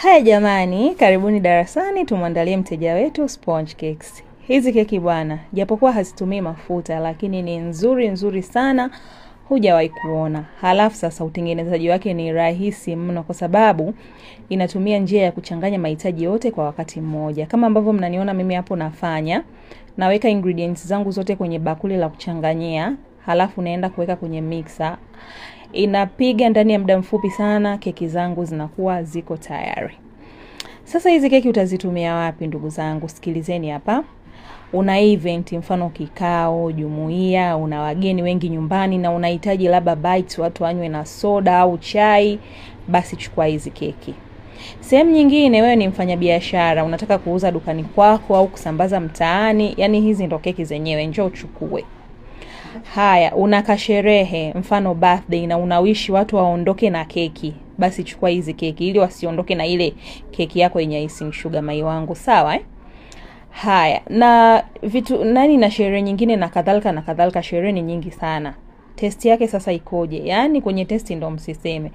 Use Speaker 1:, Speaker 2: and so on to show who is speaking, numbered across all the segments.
Speaker 1: Hai jamani, karibuni darasani tumwandalie mteja wetu sponge cakes. Hizi keki bwana, japokuwa hazitumii mafuta lakini ni nzuri sana, hujawahi kuona. Halafu sasa utengenezaji wake ni rahisi mno kwa sababu inatumia njia ya kuchanganya mahitaji yote kwa wakati mmoja. Kama ambavyo mnaniona mimi hapo nafanya, naweka ingredients zangu zote kwenye bakuli la kuchanganyia, halafu naenda kuweka kwenye mixer. Inapiga ndani ya muda mfupi sana, keki zangu zinakuwa ziko tayari. Sasa hizi keki utazitumia wapi ndugu zangu? Sikilizeni hapa. Una event, mfano kikao, jumuiya, una wageni wengi nyumbani na unahitaji labda bites watu wanywe na soda au chai, basi chukua hizi keki. Sehemu nyingine wewe ni mfanyabiashara, unataka kuuza dukani kwako au kusambaza mtaani, yani hizi ndo keki zenyewe, njoo uchukue. Haya, una kasherehe, mfano birthday na unawishi watu waondoke na keki, basi chukua hizi keki ili wasiondoke na ile keki yako yenye icing sugar mai wangu, sawa Haya, na vitu nani na sherehe nyingine na kadhalika, sherehe ni nyingi sana. Testi yake sasa ikoje? Yaani kwenye testi ndo msiseme.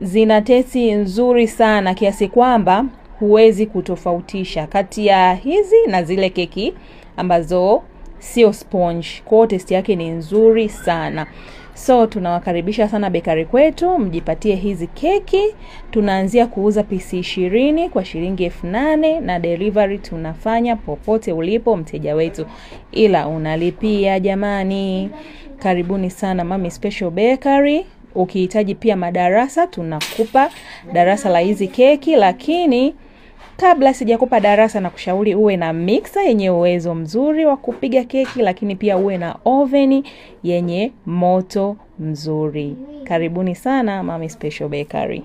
Speaker 1: Zina testi nzuri sana kiasi kwamba huwezi kutofautisha kati ya hizi na zile keki ambazo sio sponge. Kwa testi yake ni nzuri sana. So tunawakaribisha sana bakery kwetu, mjipatie hizi keki. Tunaanzia kuuza pisi 20 kwa shilingi 8,000 na delivery tunafanya popote ulipo mteja wetu, ila unalipia jamani. Karibuni sana Mami Special Bakery. Ukihitaji pia madarasa, tunakupa darasa la hizi keki, lakini kabla sijakupa darasa na kushauri uwe na mixer yenye uwezo mzuri wa kupiga keki, lakini pia uwe na oven yenye moto mzuri. Karibuni sana Mami Special Bakery.